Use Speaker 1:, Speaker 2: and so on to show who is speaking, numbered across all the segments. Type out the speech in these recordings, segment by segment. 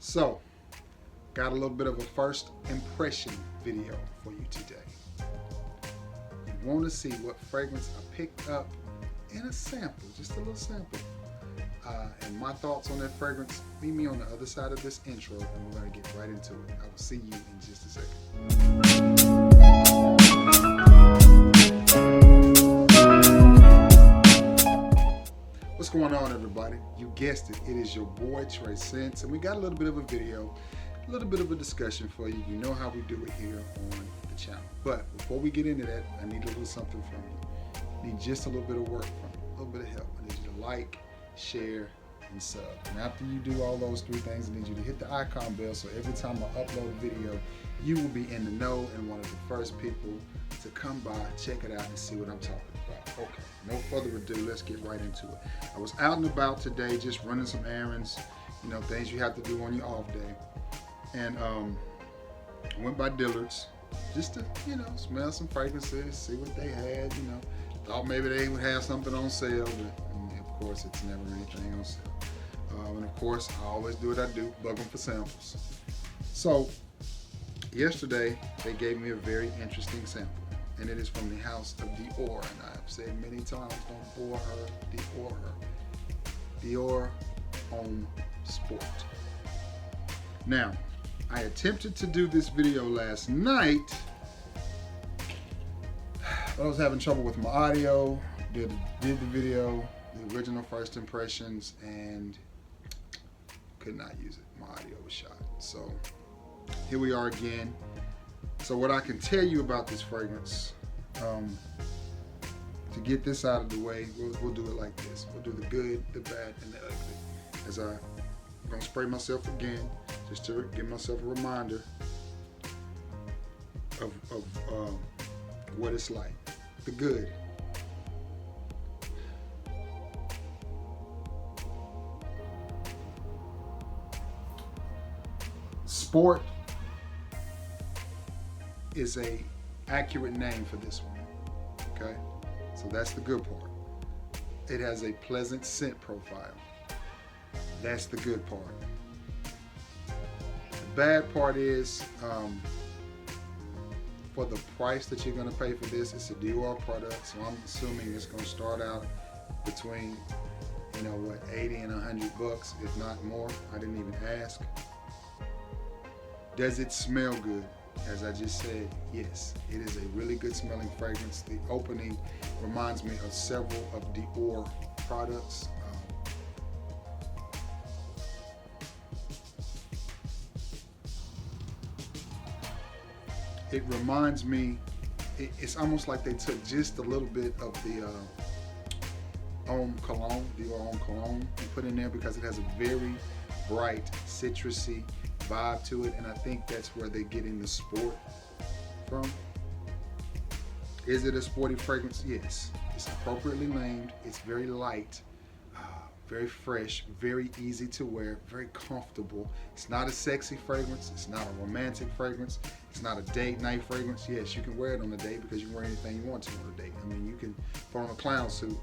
Speaker 1: So, got a little bit of a first impression video for you today. You want to see what fragrance I picked up in a sample, just a little sample. And my thoughts on that fragrance, meet me on the other side of this intro and we're going to get right into it. I will see you in just a second. What's going on, everybody? You guessed it, it is your boy Trey Sense, and we got a little bit of a video, a little bit of a discussion for you. You know how we do it here on the channel. But before we get into that, I need a little something from you. I need just a little bit of work from you, a little bit of help. I need you to like, share, and sub. And after you do all those three things, I need you to hit the icon bell so every time I upload a video, you will be in the know and one of the first people to come by, check it out, and see what I'm talking about. Okay, no further ado, let's get right into it. I was out and about today just running some errands, you know, things you have to do on your off day. And I went by Dillard's just to, you know, smell some fragrances, see what they had, you know. Thought maybe they would have something on sale, but of course it's never anything on sale. And of course, I always do what I do, bug them for samples. So yesterday, they gave me a very interesting sample, and it is from the house of Dior. And I've said many times, don't bore her, Dior her. Dior Homme Sport. Now, I attempted to do this video last night, but I was having trouble with my audio, did the video, the original first impressions, and could not use it. My audio was shot. So here we are again. So what I can tell you about this fragrance, to get this out of the way, we'll do it like this. We'll do the good, the bad, and the ugly. As I'm gonna spray myself again, just to give myself a reminder of what it's like. The good. Sport is a accurate name for this one, okay? So that's the good part. It has a pleasant scent profile. That's the good part. The bad part is, for the price that you're gonna pay for this, it's a Dior product, so I'm assuming it's gonna start out between, you know what, 80 and 100 bucks, if not more. I didn't even ask. Does it smell good? As I just said, yes. It is a really good smelling fragrance. The opening reminds me of several of Dior products. It reminds me, it's almost like they took just a little bit of the homme cologne, Dior homme cologne, and put in there because it has a very bright, citrusy vibe to it, and I think that's where they're getting the sport from. Is it a sporty fragrance? Yes. It's appropriately named. It's very light, very fresh, very easy to wear, very comfortable. It's not a sexy fragrance. It's not a romantic fragrance. It's not a date night fragrance. Yes, you can wear it on a date because you can wear anything you want to on a date. I mean, you can put on a clown suit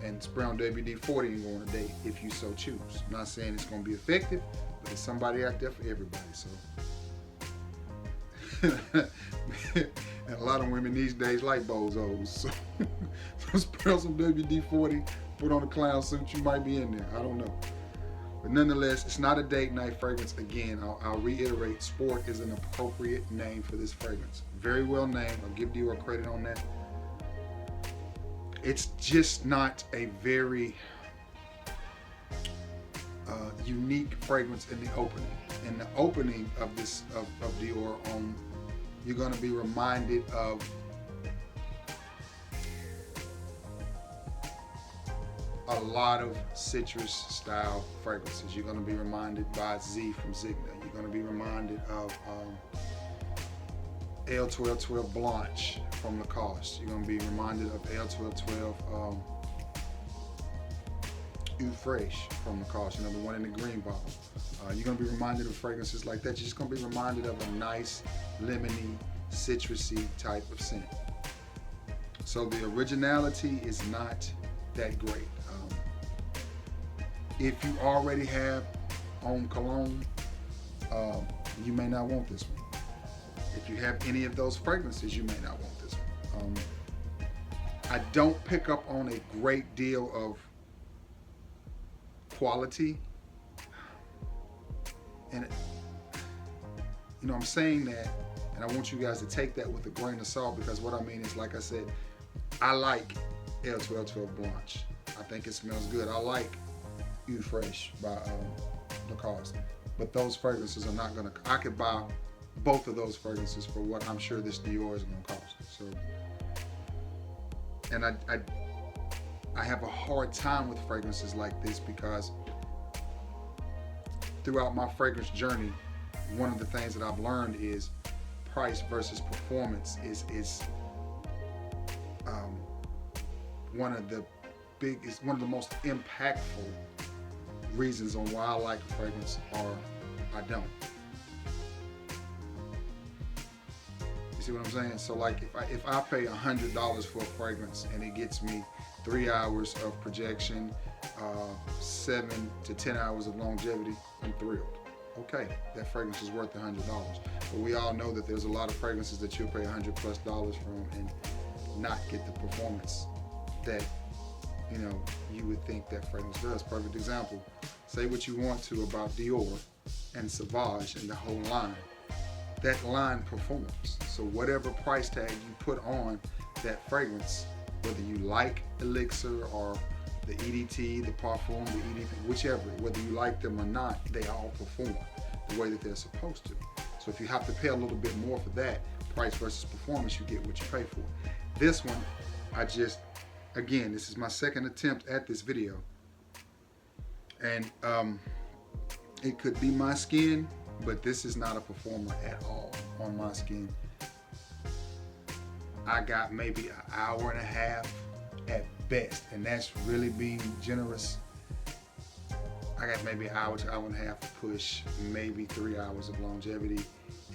Speaker 1: and spray on WD-40 and go on a date if you so choose. I'm not saying it's going to be effective, but there's somebody out there for everybody. So, and a lot of women these days like bozos. So, spray on some WD-40, put on a clown suit, you might be in there. I don't know. But nonetheless, it's not a date night fragrance. Again, I'll reiterate, sport is an appropriate name for this fragrance. Very well named. I'll give Dior credit on that. It's just not a very unique fragrance in the opening. In the opening of this of Dior Homme, you're going to be reminded of a lot of citrus style fragrances. You're going to be reminded by Z from Zigna. You're going to be reminded of L1212 Blanche from Lacoste. You're going to be reminded of L1212 Eau Fraiche from Lacoste, you know, the one in the green bottle. You're going to be reminded of fragrances like that. You're just going to be reminded of a nice, lemony, citrusy type of scent. So the originality is not that great. If you already have homme cologne, you may not want this one. If you have any of those fragrances, you may not want this one. I don't pick up on a great deal of quality. And, you know, I'm saying that, and I want you guys to take that with a grain of salt, because what I mean is, like I said, I like L1212 Blanche. I think it smells good. I like Eau Fresh by Lacoste. But those fragrances are not gonna, I could buy both of those fragrances for what I'm sure this Dior is gonna cost. So, and I have a hard time with fragrances like this, because throughout my fragrance journey, one of the things that I've learned is price versus performance is one of the most impactful reasons on why I like a fragrance or I don't. You see what I'm saying? So like if I pay $100 for a fragrance and it gets me 3 hours of projection, 7 to 10 hours of longevity, I'm thrilled. Okay, that fragrance is worth $100. But we all know that there's a lot of fragrances that you'll pay $100+ from and not get the performance that, you know, you would think that fragrance does. Perfect example. Say what you want to about Dior and Sauvage and the whole line. That line performs. So whatever price tag you put on that fragrance, whether you like Elixir or the EDT, the Parfum, the EDP, whichever, whether you like them or not, they all perform the way that they're supposed to. So if you have to pay a little bit more for that, price versus performance, you get what you pay for. This one, again, this is my second attempt at this video. And it could be my skin, but this is not a performer at all on my skin. I got maybe an hour and a half at best, and that's really being generous. I got maybe an hour to hour and a half to push, maybe 3 hours of longevity,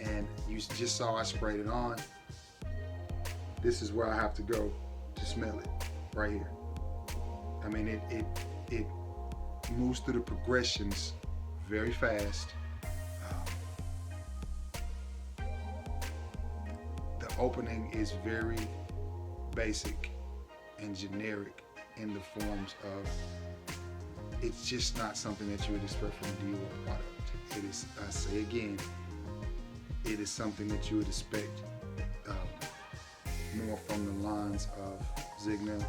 Speaker 1: and you just saw I sprayed it on. This is where I have to go to smell it, right here. I mean, it moves through the progressions very fast. The opening is very basic and generic in the forms of, it's just not something that you would expect from a Dior product. It is, I say again, it is something that you would expect more from the lines of Zegna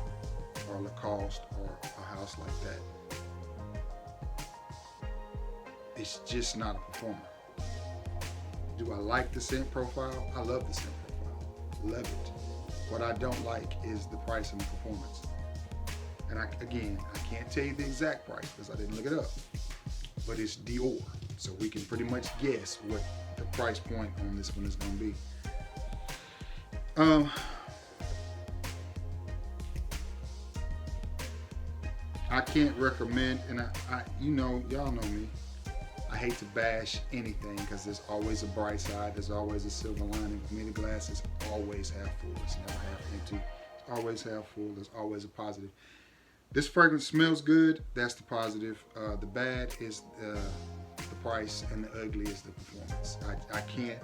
Speaker 1: or Lacoste or a house like that. It's just not a performer. Do I like the scent profile? I love the scent profile. Love it. What I don't like is the price and the performance. And I can't tell you the exact price because I didn't look it up. But it's Dior, so we can pretty much guess what the price point on this one is going to be. I can't recommend, and you know, y'all know me. I hate to bash anything because there's always a bright side. There's always a silver lining. For me, the glass is always half full. It's never half empty. It's always half full. There's always a positive. This fragrance smells good. That's the positive. The bad is the price, and the ugly is the performance. I can't,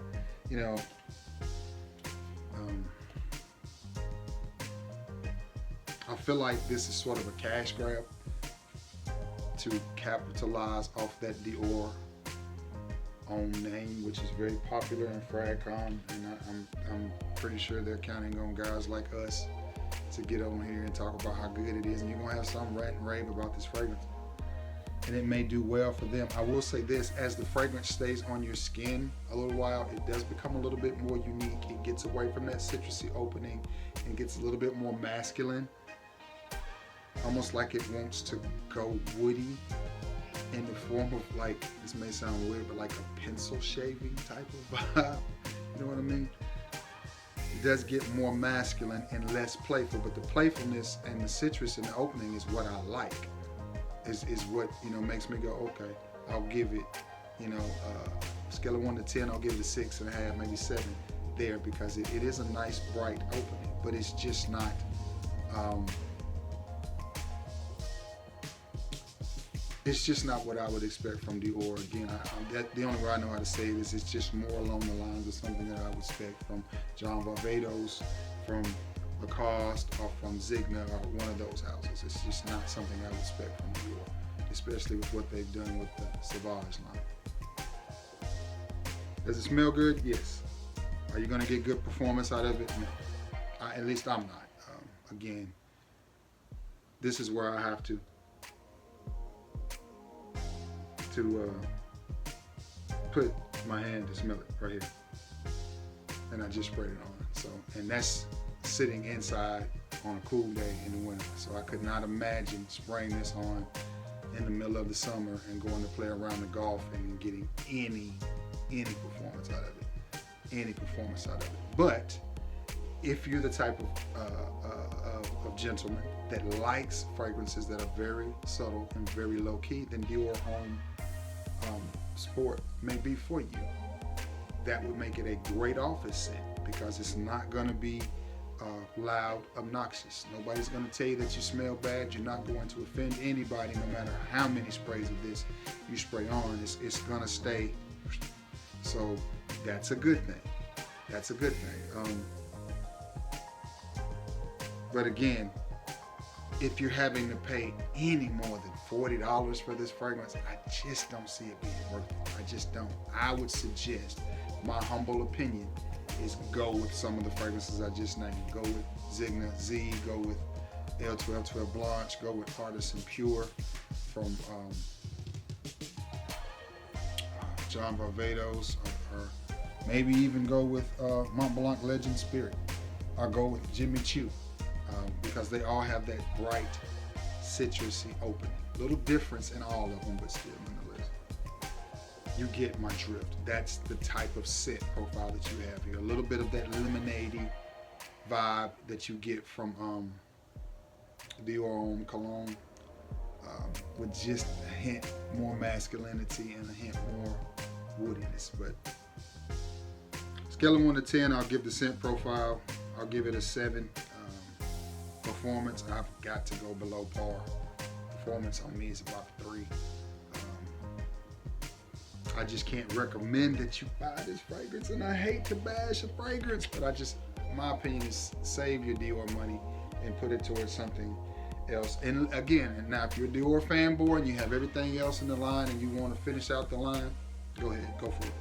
Speaker 1: you know. I feel like this is sort of a cash grab to capitalize off that Dior own name, which is very popular in Fragcom, and I'm pretty sure they're counting on guys like us to get on here and talk about how good it is, and you're gonna have some rant and rave about this fragrance, and it may do well for them. I will say this, as the fragrance stays on your skin a little while, it does become a little bit more unique. It gets away from that citrusy opening and gets a little bit more masculine, almost like it wants to go woody in the form of, like, this may sound weird, but like a pencil shaving type of vibe. You know what I mean? It does get more masculine and less playful, but the playfulness and the citrus in the opening is what I like. Is what, you know, makes me go, okay, I'll give it, you know, scale of 1 to 10, I'll give it a 6.5, maybe 7 there, because it is a nice bright opening, but it's just not, it's just not what I would expect from Dior. Again, the only way I know how to say it is it's just more along the lines of something that I would expect from John Barbados, from Lacoste, or from Zegna, or one of those houses. It's just not something I would expect from Dior, especially with what they've done with the Sauvage line. Does it smell good? Yes. Are you going to get good performance out of it? No. At least I'm not. Again, this is where I have to put my hand to smell it right here, and I just sprayed it on. So, and that's sitting inside on a cool day in the winter. So I could not imagine spraying this on in the middle of the summer and going to play around the golf and getting any performance out of it, any performance out of it. But if you're the type of gentleman that likes fragrances that are very subtle and very low key, then Dior Homme Sport may be for you. That would make it a great office scent because it's not going to be loud, obnoxious. Nobody's going to tell you that you smell bad. You're not going to offend anybody, no matter how many sprays of this you spray on. It's going to stay. So that's a good thing. That's a good thing. But again, if you're having to pay any more than $40 for this fragrance, I just don't see it being worth it. I just don't. I would suggest, my humble opinion, is go with some of the fragrances I just named. Go with Zegna Z, go with L12 Blanche, go with Artisan Pure from John Barbados, or maybe even go with Mont Blanc Legend Spirit, or go with Jimmy Choo, because they all have that bright citrusy opening. Little difference in all of them, but still nonetheless. You get my drift. That's the type of scent profile that you have here. A little bit of that lemonade-y vibe that you get from Dior Homme Cologne, with just a hint more masculinity and a hint more woodiness. But scale of 1 to 10, I'll give the scent profile, I'll give it a 7. Performance, I've got to go below par. Performance on me is about 3. I just can't recommend that you buy this fragrance, and I hate to bash a fragrance, but my opinion is save your Dior money and put it towards something else. And again, now if you're a Dior fanboy and you have everything else in the line and you want to finish out the line, go ahead, go for it.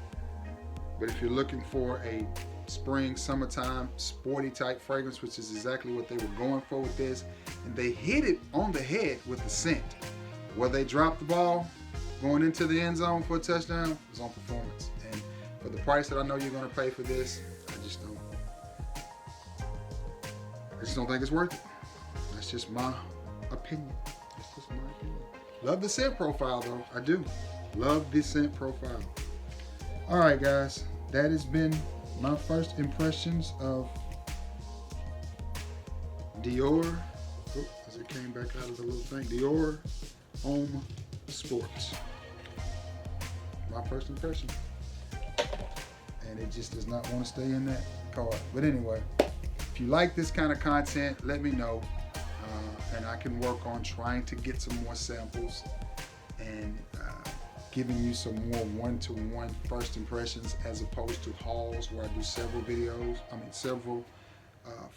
Speaker 1: But if you're looking for a spring, summertime, sporty type fragrance, which is exactly what they were going for with this, and they hit it on the head with the scent. Where they dropped the ball going into the end zone for a touchdown was on performance. And for the price that I know you're going to pay for this, I just don't think it's worth it. That's just my opinion. That's just my opinion. Love the scent profile though. I do. Love the scent profile. All right, guys. That has been my first impressions of Dior. Oh, as it came back out of the little thing. Dior Homme Sports. My first impression. And it just does not want to stay in that card. But anyway, if you like this kind of content, let me know. And I can work on trying to get some more samples and giving you some more one-to-one first impressions as opposed to hauls where I do several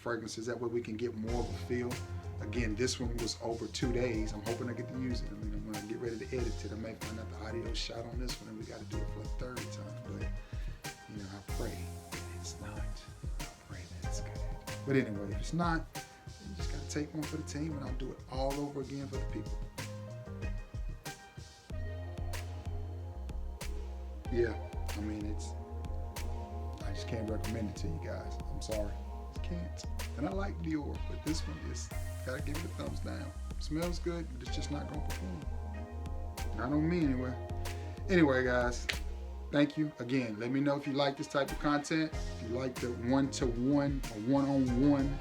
Speaker 1: fragrances. That way we can get more of a feel. Again, this one was over 2 days. I'm hoping I get to use it. I mean, I'm gonna get ready to edit it. I may find out the audio shot on this one and we gotta do it for a 3rd time. But, you know, I pray that it's not. I pray that it's good. But anyway, if it's not, you just gotta take one for the team and I'll do it all over again for the people. Yeah, I mean, I just can't recommend it to you guys. I'm sorry, I can't. And I like Dior, but this one just gotta give it a thumbs down. It smells good, but it's just not gonna perform. Not on me anyway. Anyway, guys, thank you again. Let me know if you like this type of content. If you like the one-to-one or one-on-one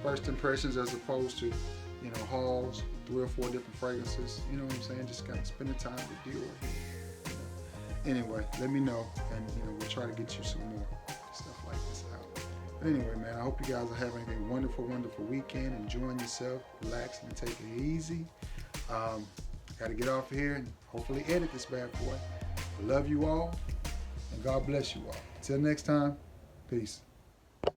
Speaker 1: first impressions as opposed to, you know, hauls, 3 or 4 different fragrances. You know what I'm saying? Just kind of spending time with Dior. Anyway, let me know, and you know, we'll try to get you some more stuff like this out. But anyway, man, I hope you guys are having a wonderful, wonderful weekend, enjoying yourself, relaxing, and taking it easy. Got to get off here and hopefully edit this bad boy. I love you all, and God bless you all. Until next time, peace.